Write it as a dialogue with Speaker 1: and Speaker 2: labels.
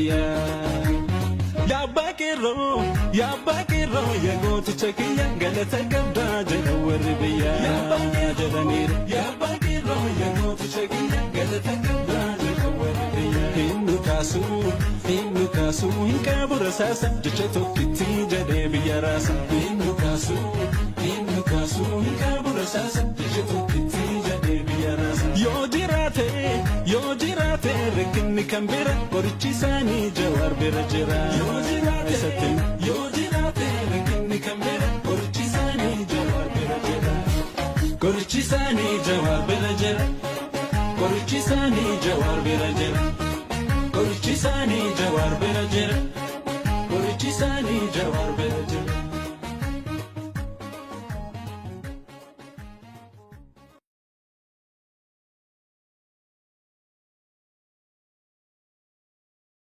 Speaker 1: biyya. Ya bakiro ya gooti chakiya galata qabda jedha warri biyya. Ya bakiro ya gooti chakiya galata qabda jedha warri biyya. Hinnu kaasu hin qabu rasaasa jecha tokkitti jedhee biyya raasa. Hinnu kaasu hin qabu rasaasa jecha tokkitti jedhee biyya raasa. Yoo jiraate rakkinni kan bira qorichi isaanii Jawaar bira jira. Yoo jiraate rakkinni kan bira qorichi isaanii Jawaar bira jira. Qorichi isaanii Jawaar bira jira. Qorichi isaanii Jawaar bira jira.